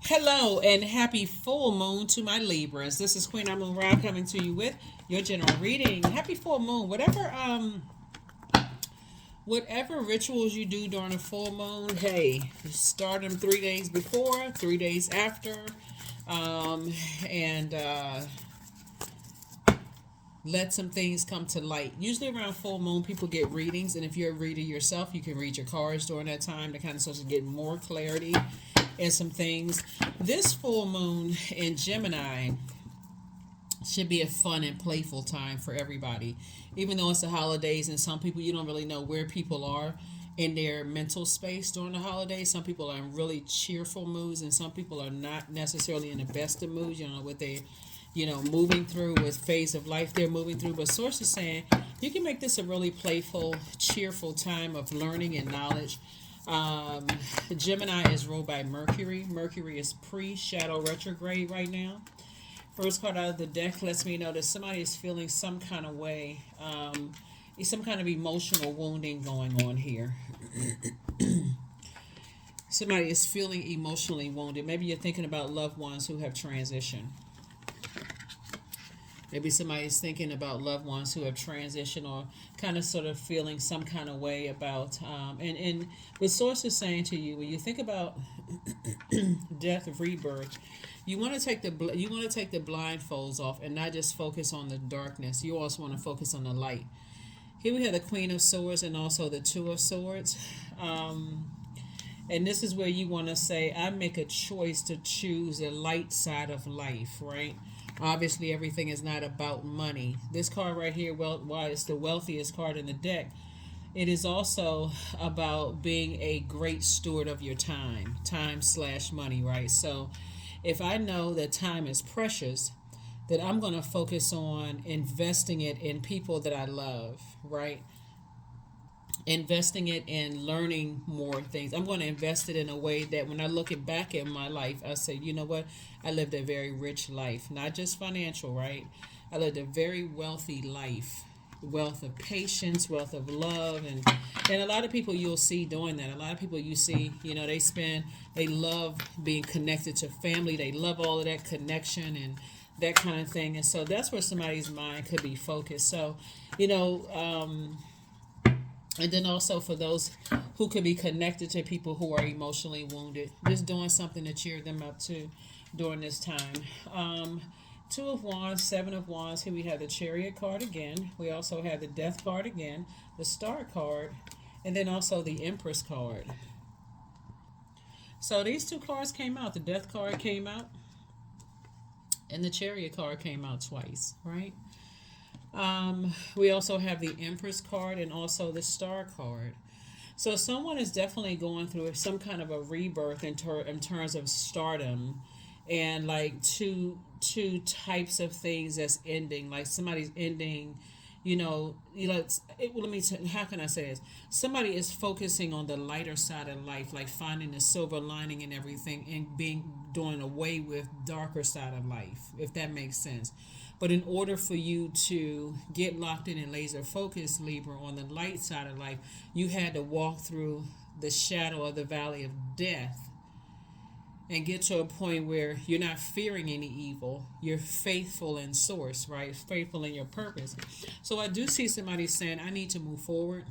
Hello and happy full moon to my Libras. This is Queen Amun Ra coming to you with your general reading. Happy full moon. Whatever rituals you do during a full moon, hey, start them 3 days before, 3 days after, um, and let some things come to light. Usually around full moon, people get readings, and if you're a reader yourself, you can read your cards during that time to kind of sort of get more clarity and some things. This full moon in Gemini should be a fun and playful time for everybody. Even though it's the holidays and some people, you don't really know where people are in their mental space during the holidays. Some people are in really cheerful moods and some people are not necessarily in the best of moods, what they moving through, with phase of life they're moving through. But source is saying you can make this a really playful, cheerful time of learning and knowledge. um, Gemini is ruled by Mercury. Mercury is pre-shadow retrograde right now. First card out of the deck lets me know that somebody is feeling some kind of way, some kind of emotional wounding going on here. Somebody is feeling emotionally wounded. Maybe you're thinking about loved ones who have transitioned. Maybe somebody is thinking about loved ones who have transitioned or kind of sort of feeling some kind of way about. And what source is saying to you, when you think about death, rebirth, you want to take the blindfolds off and not just focus on the darkness. You also want to focus on the light. Here we have the Queen of Swords and also the Two of Swords. And this is where you want to say, I make a choice to choose the light side of life, right? Obviously, everything is not about money. This card right here, well, why it's the wealthiest card in the deck, it is also about being a great steward of your time slash money, right? So if I know that time is precious, that I'm going to focus on investing it in people that I love, right? Investing it in learning more things. I'm going to invest it in a way that when I look it back in my life, I say, you know what? I lived a very rich life, not just financial, right? I lived a very wealthy life, wealth of patience, wealth of love, and a lot of people you'll see doing that. A lot of people you see, they love being connected to family. They love all of that connection and that kind of thing. And so that's where somebody's mind could be focused. So, you know, and then also for those who could be connected to people who are emotionally wounded, just doing something to cheer them up too during this time. Two of Wands, Seven of Wands. Here we have the Chariot card again. We also have the Death card again, the Star card, and then also the Empress card. So these two cards came out. The Death card came out, and the Chariot card came out twice, right? We also have the Empress card and also the Star card. So someone is definitely going through some kind of a rebirth in terms of stardom, and like two types of things that's ending. Like somebody's ending, let me. How can I say this? Somebody is focusing on the lighter side of life, like finding the silver lining in everything, and doing away with darker side of life, if that makes sense. But in order for you to get locked in and laser focused, Libra, on the light side of life, you had to walk through the shadow of the valley of death and get to a point where you're not fearing any evil. You're faithful in source, right? Faithful in your purpose. So I do see somebody saying, I need to move forward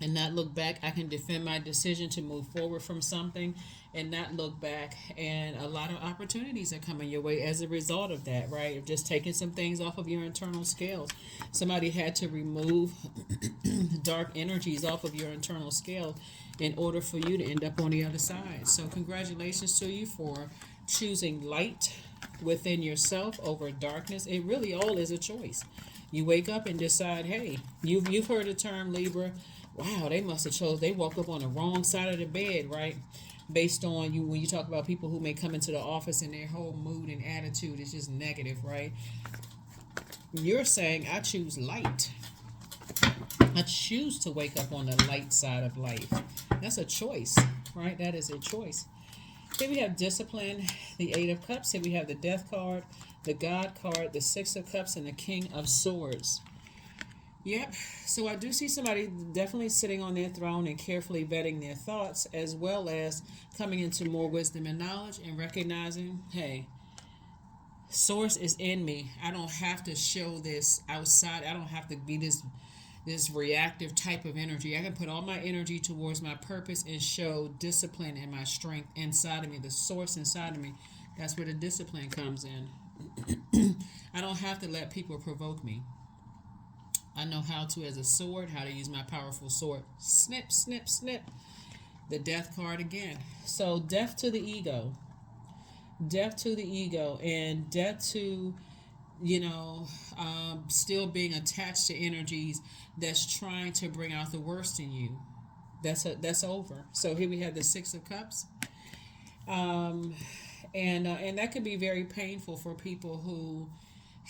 and not look back. I can defend my decision to move forward from something and not look back. And a lot of opportunities are coming your way as a result of that, right? Of just taking some things off of your internal scales. Somebody had to remove dark energies off of your internal scale in order for you to end up on the other side. So congratulations to you for choosing light within yourself over darkness. It really all is a choice. You wake up and decide, hey, you've heard the term, Libra. Wow, they must have they woke up on the wrong side of the bed, right? Based on you, when you talk about people who may come into the office and their whole mood and attitude is just negative, right? You're saying, I choose light. I choose to wake up on the light side of life. That's a choice, right? That is a choice. Here we have discipline, the Eight of Cups. Here we have the Death card, the God card, the Six of Cups, and the King of Swords. Yep. So I do see somebody definitely sitting on their throne and carefully vetting their thoughts, as well as coming into more wisdom and knowledge and recognizing, hey, source is in me. I don't have to show this outside. I don't have to be this reactive type of energy. I can put all my energy towards my purpose and show discipline and my strength inside of me, the source inside of me. That's where the discipline comes in. I don't have to let people provoke me. I know how to, as a sword, how to use my powerful sword. Snip, snip, snip. The death card again. So, death to the ego. Death to the ego. And death to, still being attached to energies that's trying to bring out the worst in you. That's over. So, here we have the Six of Cups. Um, and that can be very painful for people who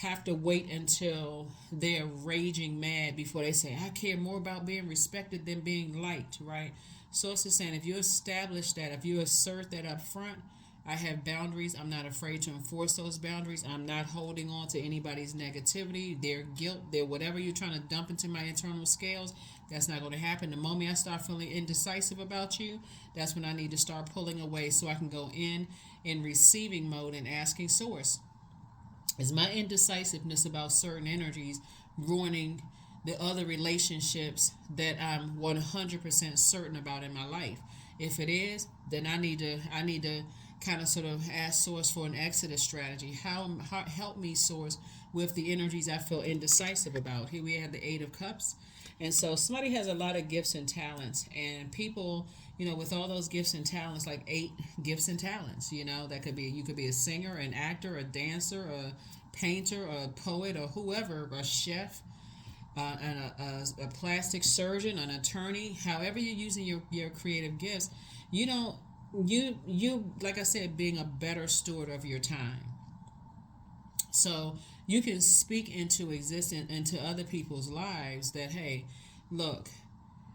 have to wait until they're raging mad before they say, I care more about being respected than being liked, right? So it's just saying, if you establish that, if you assert that up front, I have boundaries. I'm not afraid to enforce those boundaries. I'm not holding on to anybody's negativity, their guilt, their whatever you're trying to dump into my internal scales. That's not going to happen. The moment I start feeling indecisive about you, that's when I need to start pulling away so I can go in receiving mode and asking source, is my indecisiveness about certain energies ruining the other relationships that I'm 100% certain about in my life? If it is, then I need to kind of sort of ask source for an exodus strategy. How help me, source, with the energies I feel indecisive about. Here we have the Eight of Cups. And so somebody has a lot of gifts and talents, and people, with all those gifts and talents, like 8 gifts and talents, that could be, you could be a singer, an actor, a dancer, a painter, a poet, or whoever, a chef, and a plastic surgeon, an attorney. However you're using your creative gifts, you don't you like I said, being a better steward of your time. So you can speak into existence, into other people's lives, that hey, look,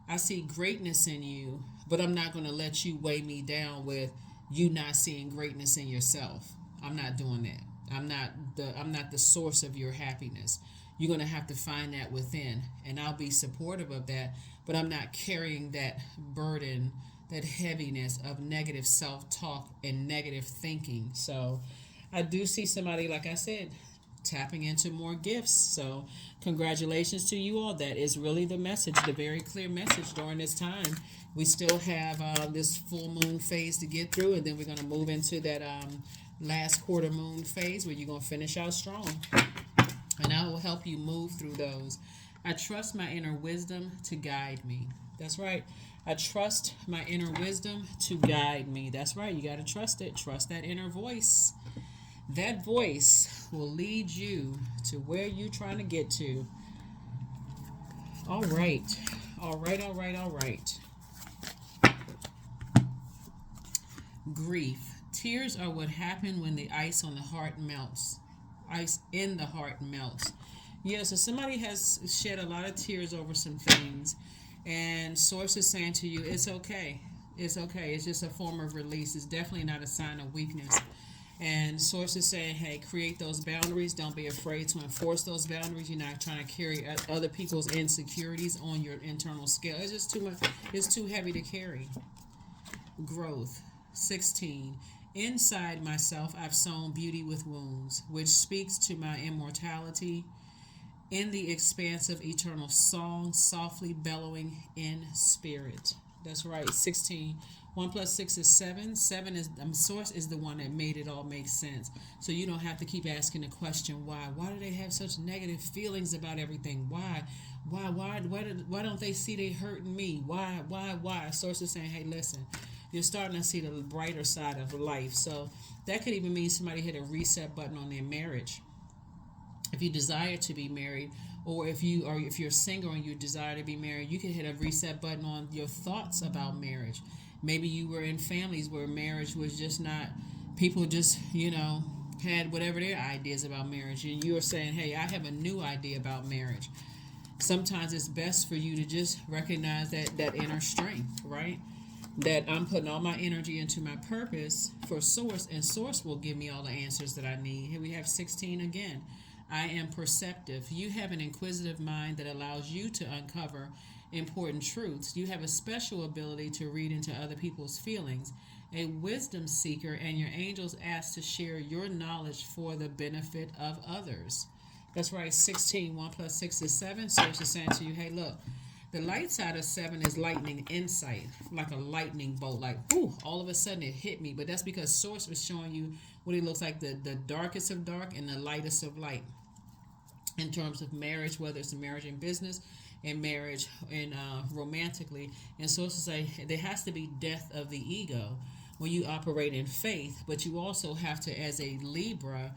I see greatness in you, but I'm not going to let you weigh me down with you not seeing greatness in yourself. I'm not doing that. I'm not the source of your happiness. You're going to have to find that within, and I'll be supportive of that, but I'm not carrying that burden, that heaviness of negative self-talk and negative thinking. So I do see somebody, like I said, tapping into more gifts. So congratulations to you all. That is really the message, the very clear message during this time. We still have this full moon phase to get through, and then we're going to move into that last quarter moon phase where you're going to finish out strong. And I will help you move through those. I trust my inner wisdom to guide me. That's right. I trust my inner wisdom to guide me. That's right. You got to trust it. Trust that inner voice. That voice will lead you to where you're trying to get to. All right. All right, all right, all right. Grief. Tears are what happen when the ice on the heart melts. Ice in the heart melts. Yeah, so somebody has shed a lot of tears over some things, and source is saying to you, it's okay. It's okay. It's just a form of release. It's definitely not a sign of weakness. And source is saying, hey, create those boundaries. Don't be afraid to enforce those boundaries. You're not trying to carry other people's insecurities on your internal scale. It's just too much. It's too heavy to carry. Growth. 16. Inside myself, I've sown beauty with wounds, which speaks to my immortality in the expanse of eternal song, softly bellowing in spirit. That's right, 16. 1 plus 6 is 7. 7 is, source is the one that made it all make sense. So you don't have to keep asking the question, why? Why do they have such negative feelings about everything? Why? Why don't they see they hurting me? Why? Source is saying, hey, listen, you're starting to see the brighter side of life. So that could even mean somebody hit a reset button on their marriage. If you desire to be married, or if you're single and you desire to be married, you can hit a reset button on your thoughts about marriage. Maybe you were in families where marriage was just not, people just, had whatever their ideas about marriage, and you are saying, hey, I have a new idea about marriage. Sometimes it's best for you to just recognize that inner strength, right? That I'm putting all my energy into my purpose for source, and source will give me all the answers that I need. Here we have 16 again. I am perceptive. You have an inquisitive mind that allows you to uncover important truths. You have a special ability to read into other people's feelings. A wisdom seeker, and your angels ask to share your knowledge for the benefit of others. That's right, 16. 1 plus 6 is 7. So it's just saying to you, hey, look, the light side of 7 is lightning insight, like a lightning bolt. Like, ooh, all of a sudden it hit me. But that's because Source was showing you what it looks like, the darkest of dark and the lightest of light in terms of marriage, whether it's a marriage in business and marriage and romantically. And Sources say there has to be death of the ego when you operate in faith, but you also have to, as a Libra,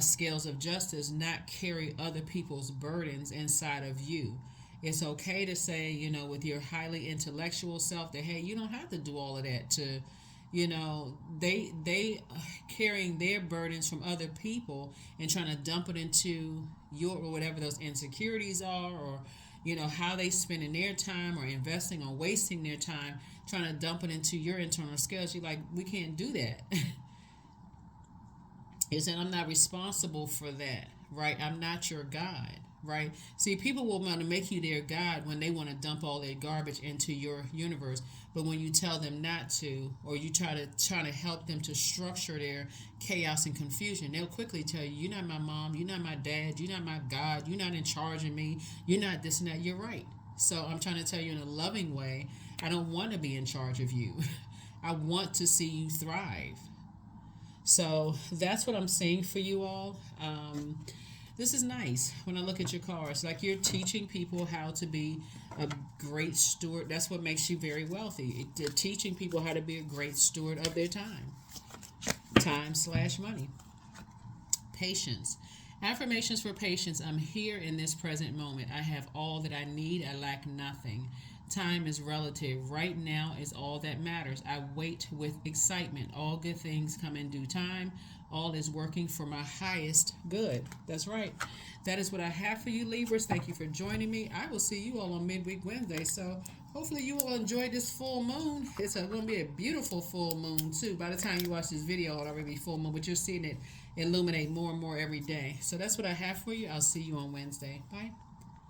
scales of justice, not carry other people's burdens inside of you. It's okay to say, with your highly intellectual self that, hey, you don't have to do all of that to, they carrying their burdens from other people and trying to dump it into your, or whatever those insecurities are, or how they spending their time or investing or wasting their time trying to dump it into your internal scales. You're like, we can't do that. Is that I'm not responsible for that, right? I'm not your God, right? See, people will want to make you their God when they want to dump all their garbage into your universe. But when you tell them not to, or you try to help them to structure their chaos and confusion, they'll quickly tell you, you're not my mom, you're not my dad, you're not my God, you're not in charge of me, you're not this and that. You're right. So I'm trying to tell you in a loving way, I don't want to be in charge of you. I want to see you thrive. So that's what I'm saying for you all. This is nice when I look at your cards. Like, you're teaching people how to be a great steward. That's what makes you very wealthy. They're teaching people how to be a great steward of their time. Time/money. Patience. Affirmations for patience. I'm here in this present moment. I have all that I need. I lack nothing. Time is relative. Right now is all that matters. I wait with excitement. All good things come in due time. All is working for my highest good. That's right. That is what I have for you, Libras. Thank you for joining me. I will see you all on Midweek Wednesday. So hopefully you will enjoy this full moon. It's going to be a beautiful full moon, too. By the time you watch this video, it'll already be full moon. But you're seeing it illuminate more and more every day. So that's what I have for you. I'll see you on Wednesday. Bye.